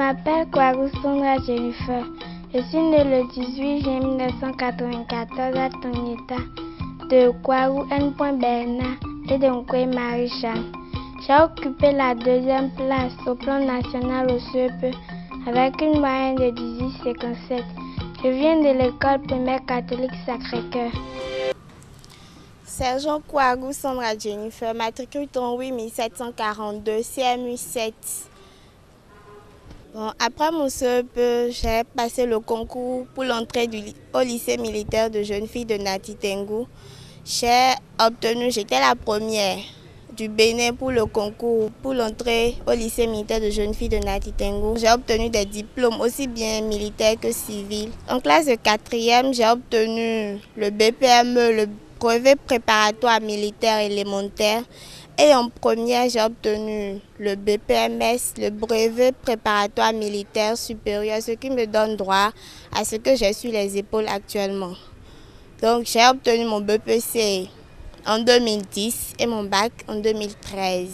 m'appelle Kouagou Sondra Jennifer. Je suis née le 18 juin 1994 à Tonita de Kouagou N. Bernard et de Nkoué Marie-Jeanne. J'ai occupé la deuxième place au plan national au CEP avec une moyenne de 18,57. Je viens de l'école primaire catholique Sacré-Cœur. Sergent Kouagou Sondra Jennifer, matricule 8742, CMU 7. Bon, après mon CEP, j'ai passé le concours pour l'entrée au lycée militaire de jeunes filles de Nati Tengou. J'étais la première du Bénin pour le concours pour l'entrée au lycée militaire de jeunes filles de Nati Tengou. J'ai obtenu des diplômes aussi bien militaires que civils. En classe de 4e, j'ai obtenu le BPME, le brevet préparatoire militaire élémentaire. Et en première, j'ai obtenu le BPMS, le brevet préparatoire militaire supérieur, ce qui me donne droit à ce que j'ai sur les épaules actuellement. Donc j'ai obtenu mon BPC en 2010 et mon bac en 2013.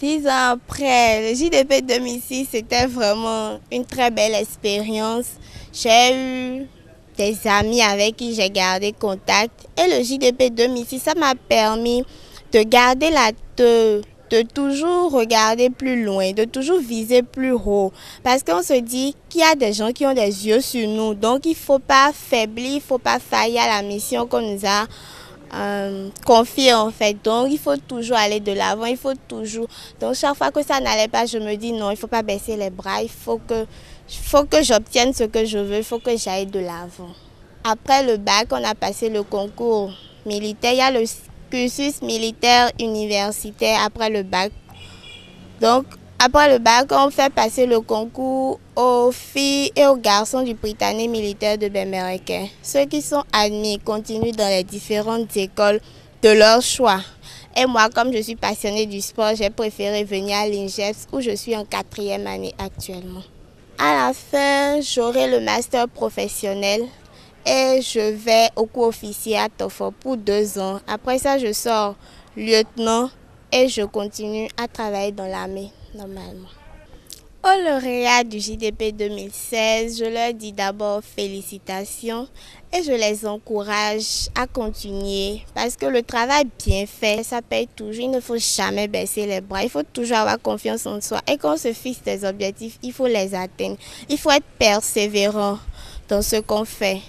10 ans après, le JDP 2006, c'était vraiment une très belle expérience. J'ai eu des amis avec qui j'ai gardé contact. Et le JDP 2006, ça m'a permis de garder de toujours regarder plus loin, de toujours viser plus haut. Parce qu'on se dit qu'il y a des gens qui ont des yeux sur nous. Donc il ne faut pas faiblir, il ne faut pas faillir à la mission qu'on nous a confiée en fait. Donc il faut toujours aller de l'avant, il faut toujours. Donc chaque fois que ça n'allait pas, je me dis non, il ne faut pas baisser les bras, il faut que j'obtienne ce que je veux, il faut que j'aille de l'avant. Après le bac, on a passé le concours militaire. Il y a le cursus militaire universitaire après le bac. Donc, après le bac, on fait passer le concours aux filles et aux garçons du Britannique militaire de Bembereke. Ceux qui sont admis continuent dans les différentes écoles de leur choix. Et moi, comme je suis passionnée du sport, j'ai préféré venir à l'INGEPS où je suis en 4e année actuellement. À la fin, j'aurai le master professionnel. Et je vais au cours officier à Tofor pour 2 ans. Après ça, je sors lieutenant et je continue à travailler dans l'armée normalement. Aux lauréats du JDP 2016, je leur dis d'abord félicitations et je les encourage à continuer parce que le travail bien fait, ça paye toujours. Il ne faut jamais baisser les bras, il faut toujours avoir confiance en soi. Et quand on se fixe des objectifs, il faut les atteindre. Il faut être persévérant dans ce qu'on fait.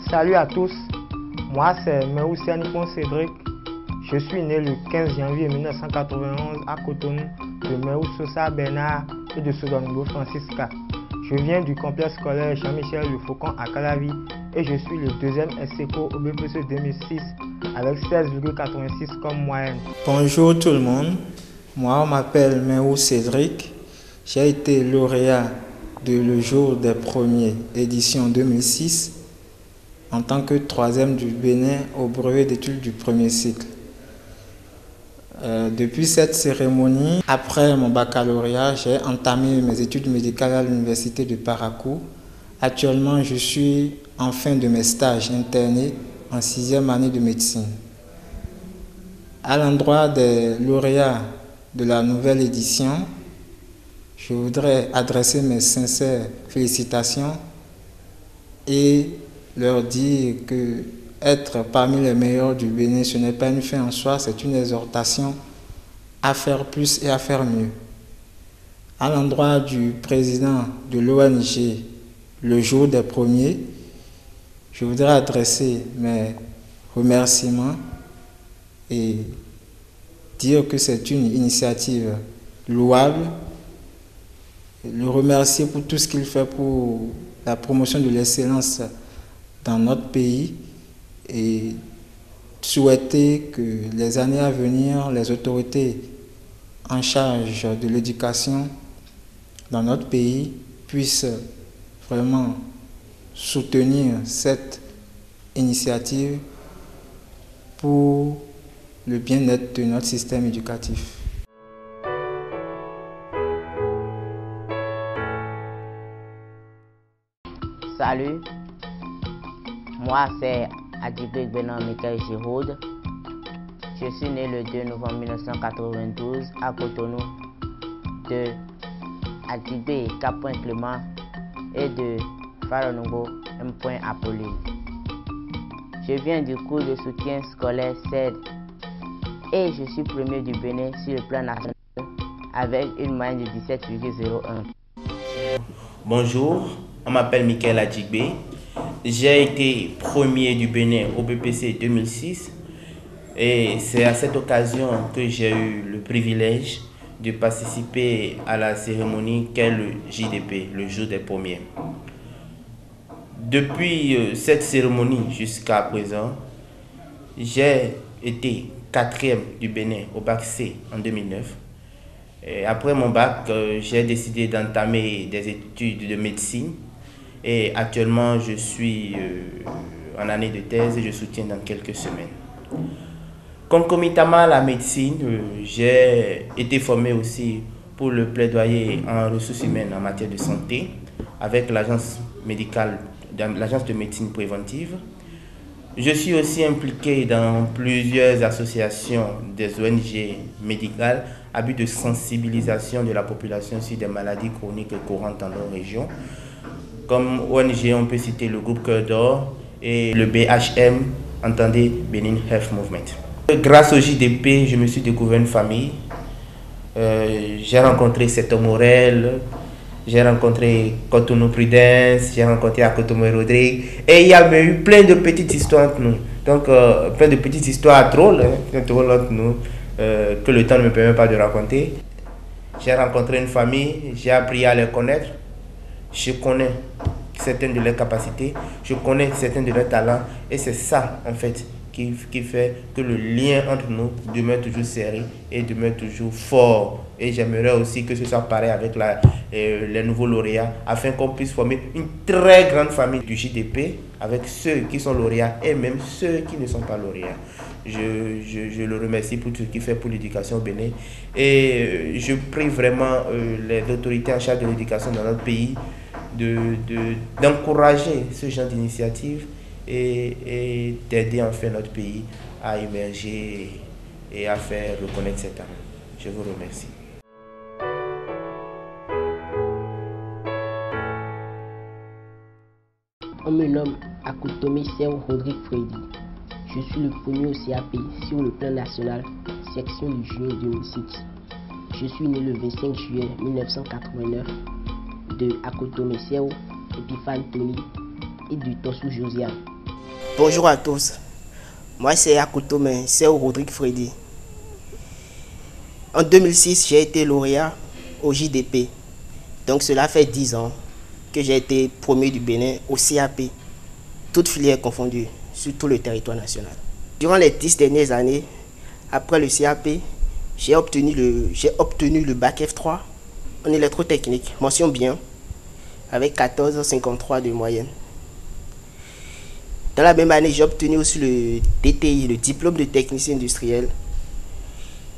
Salut à tous, moi c'est Meoussiani Cédric. Je suis né le 15 janvier 1991 à Cotonou de Meou Sosa Bernard et de Sodongo Francisca. Je viens du complexe scolaire Jean-Michel Le Faucon à Calavi et je suis le 2e SECO au BPC 2006 avec 16,86 comme moyenne. Bonjour tout le monde, moi on m'appelle Meou Cédric. J'ai été lauréat de Le Jour des Premiers, édition 2006. En tant que 3e du Bénin au brevet d'études du premier cycle. Depuis cette cérémonie, après mon baccalauréat, j'ai entamé mes études médicales à l'université de Parakou. Actuellement, je suis en fin de mes stages internés en 6e année de médecine. À l'endroit des lauréats de la nouvelle édition, je voudrais adresser mes sincères félicitations et leur dire que être parmi les meilleurs du Bénin, ce n'est pas une fin en soi, c'est une exhortation à faire plus et à faire mieux. À l'endroit du président de l'ONG Le Jour des Premiers, je voudrais adresser mes remerciements et dire que c'est une initiative louable. Le remercier pour tout ce qu'il fait pour la promotion de l'excellence dans notre pays et souhaiter que les années à venir, les autorités en charge de l'éducation dans notre pays puissent vraiment soutenir cette initiative pour le bien-être de notre système éducatif. Salut, moi c'est Adibek Benan Michael Giroud. Je suis né le 2 novembre 1992 à Cotonou, de Atigbe K. Clément et de Faronongo M. Apolline. Je viens du cours de soutien scolaire CED et je suis premier du Bénin sur le plan national avec une moyenne de 17,01. Bonjour, on m'appelle Michael Atigbe. J'ai été premier du Bénin au BPC 2006 et c'est à cette occasion que j'ai eu le privilège de participer à la cérémonie qu'est le JDP, le jour des premiers. Depuis cette cérémonie jusqu'à présent, j'ai été 4e du Bénin au bac C en 2009. Et après mon bac, j'ai décidé d'entamer des études de médecine et actuellement je suis en année de thèse et je soutiens dans quelques semaines. Concomitamment à la médecine, j'ai été formé aussi pour le plaidoyer en ressources humaines en matière de santé avec l'agence médicale, l'agence de médecine préventive. Je suis aussi impliqué dans plusieurs associations des ONG médicales à but de sensibilisation de la population sur des maladies chroniques et courantes dans nos régions. Comme ONG, on peut citer le groupe Cœur d'Or et le BHM, entendez Benin Health Movement. Grâce au JDP, je me suis découvert une famille. J'ai rencontré Seto Morel, j'ai rencontré Cotonou Prudence, j'ai rencontré Akotomé Rodrigue. Et il y a eu plein de petites histoires entre nous. Donc, plein de petites histoires drôles, entre nous, que le temps ne me permet pas de raconter. J'ai rencontré une famille, j'ai appris à les connaître. Je connais certaines de leurs capacités, je connais certains de leurs talents. Et c'est ça, en fait, qui fait que le lien entre nous demeure toujours serré et demeure toujours fort. Et j'aimerais aussi que ce soit pareil avec les nouveaux lauréats, afin qu'on puisse former une très grande famille du JDP avec ceux qui sont lauréats et même ceux qui ne sont pas lauréats. Je le remercie pour tout ce qu'il fait pour l'éducation au Bénin. Et je prie vraiment les autorités en charge de l'éducation dans notre pays d'encourager ce genre d'initiative et d'aider enfin notre pays à émerger et à faire reconnaître cet talent. Je vous remercie. On me nomme Akutome Serou Rodrigue Freddy. Je suis le premier au CAP sur le plan national, section du juillet 2006. Je suis né le 25 juillet 1989 de Akutome Serou Epiphane Tony et du Tossou Josiane. Bonjour à tous, moi c'est Akutome Serou Rodrigue Freddy. En 2006, j'ai été lauréat au JDP, donc cela fait 10 ans que j'ai été premier du Bénin au CAP, toutes filières confondues, sur tout le territoire national. Durant les 10 dernières années, après le CAP, j'ai obtenu le bac F3 en électrotechnique, mention bien, avec 14,53 de moyenne. Dans la même année, j'ai obtenu aussi le DTI, le diplôme de technicien industriel,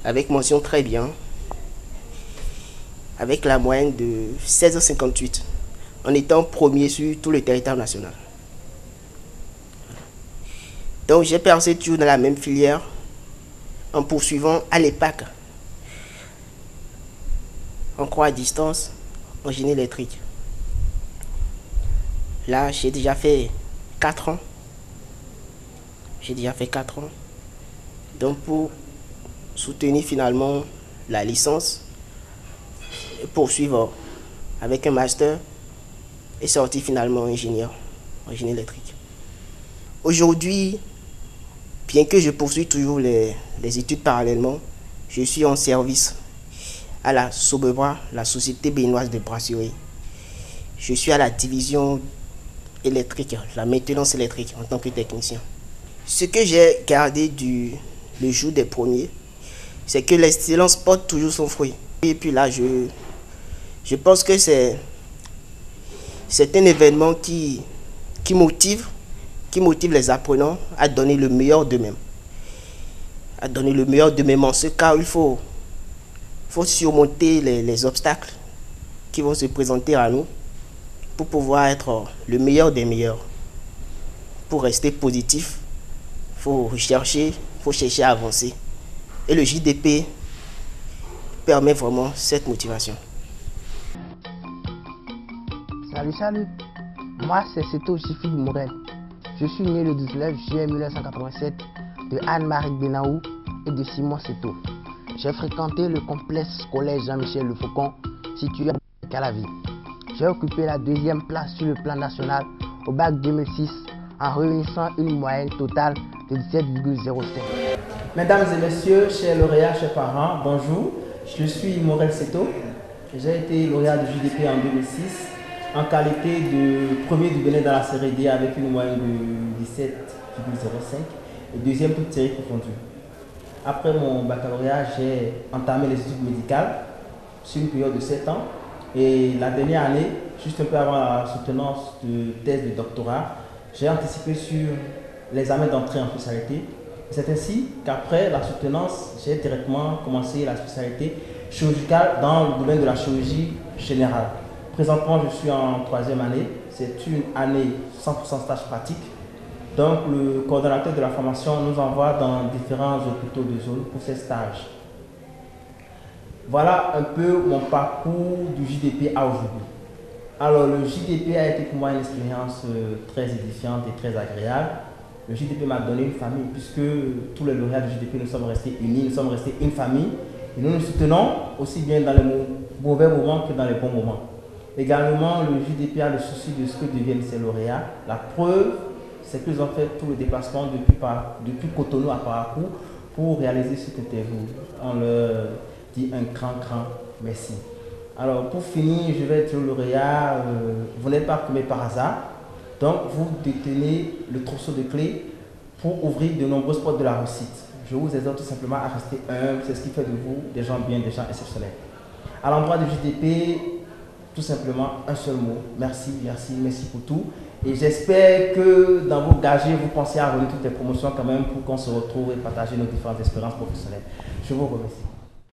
avec mention très bien, avec la moyenne de 16,58, en étant premier sur tout le territoire national. Donc j'ai percé toujours dans la même filière, en poursuivant à l'EPAC, en cours à distance, en génie électrique. Là, j'ai déjà fait 4 ans. Donc pour soutenir finalement la licence, et poursuivre avec un master et sortir finalement ingénieur en génie électrique. Aujourd'hui, bien que je poursuis toujours les études parallèlement, je suis en service à la Sobebra, la société béninoise de brasserie. Je suis à la division électrique, la maintenance électrique en tant que technicien. Ce que j'ai gardé le jour des premiers, c'est que l'excellence porte toujours son fruit. Et puis là, je pense que c'est un événement qui motive les apprenants à donner le meilleur d'eux-mêmes. En ce cas, il faut surmonter les obstacles qui vont se présenter à nous pour pouvoir être le meilleur des meilleurs. Pour rester positif, il faut chercher à avancer. Et le JDP permet vraiment cette motivation. Salut, moi c'est Seto Jifi Morel. Je suis né le 19 juillet 1987 de Anne-Marie Benaou et de Simon Seto. J'ai fréquenté le complexe scolaire Jean-Michel Le Faucon, situé à Calavi. J'ai occupé la 2e place sur le plan national au bac 2006 en réunissant une moyenne totale de 17,05. Mesdames et messieurs, chers lauréats, chers parents, bonjour. Je suis Morel Seto. J'ai été lauréat du JDP en 2006 en qualité de premier du Bénin dans la série D avec une moyenne de 17,05 et 2e toute série confondue. Après mon baccalauréat, j'ai entamé les études médicales sur une période de 7 ans et la dernière année, juste un peu avant la soutenance de thèse de doctorat, j'ai anticipé sur l'examen d'entrée en spécialité. C'est ainsi qu'après la soutenance, j'ai directement commencé la spécialité chirurgicale dans le domaine de la chirurgie générale. Présentement, je suis en 3e année. C'est une année 100% stage pratique. Donc, le coordonnateur de la formation nous envoie dans différents hôpitaux de zone pour ces stages. Voilà un peu mon parcours du JDP à aujourd'hui. Alors, le JDP a été pour moi une expérience très édifiante et très agréable. Le JDP m'a donné une famille puisque tous les lauréats du JDP nous sommes restés unis, nous sommes restés une famille et nous nous soutenons aussi bien dans les mauvais moments que dans les bons moments. Également, le JDP a le souci de ce que deviennent ces lauréats. La preuve, c'est qu'ils ont fait tout le déplacement depuis Cotonou à Parakou pour réaliser cette interview. On leur dit un grand merci. Alors, pour finir, je vais être lauréat. Vous n'êtes pas tombé par hasard. Donc, vous détenez le trousseau de clés pour ouvrir de nombreuses portes de la réussite. Je vous exhorte tout simplement à rester humble. C'est ce qui fait de vous des gens bien, des gens exceptionnels. À l'endroit du JDP, tout simplement un seul mot. Merci pour tout. Et j'espère que dans vos gagés, vous pensez à renouveler toutes les promotions quand même pour qu'on se retrouve et partager nos différentes expériences professionnelles. Je vous remercie.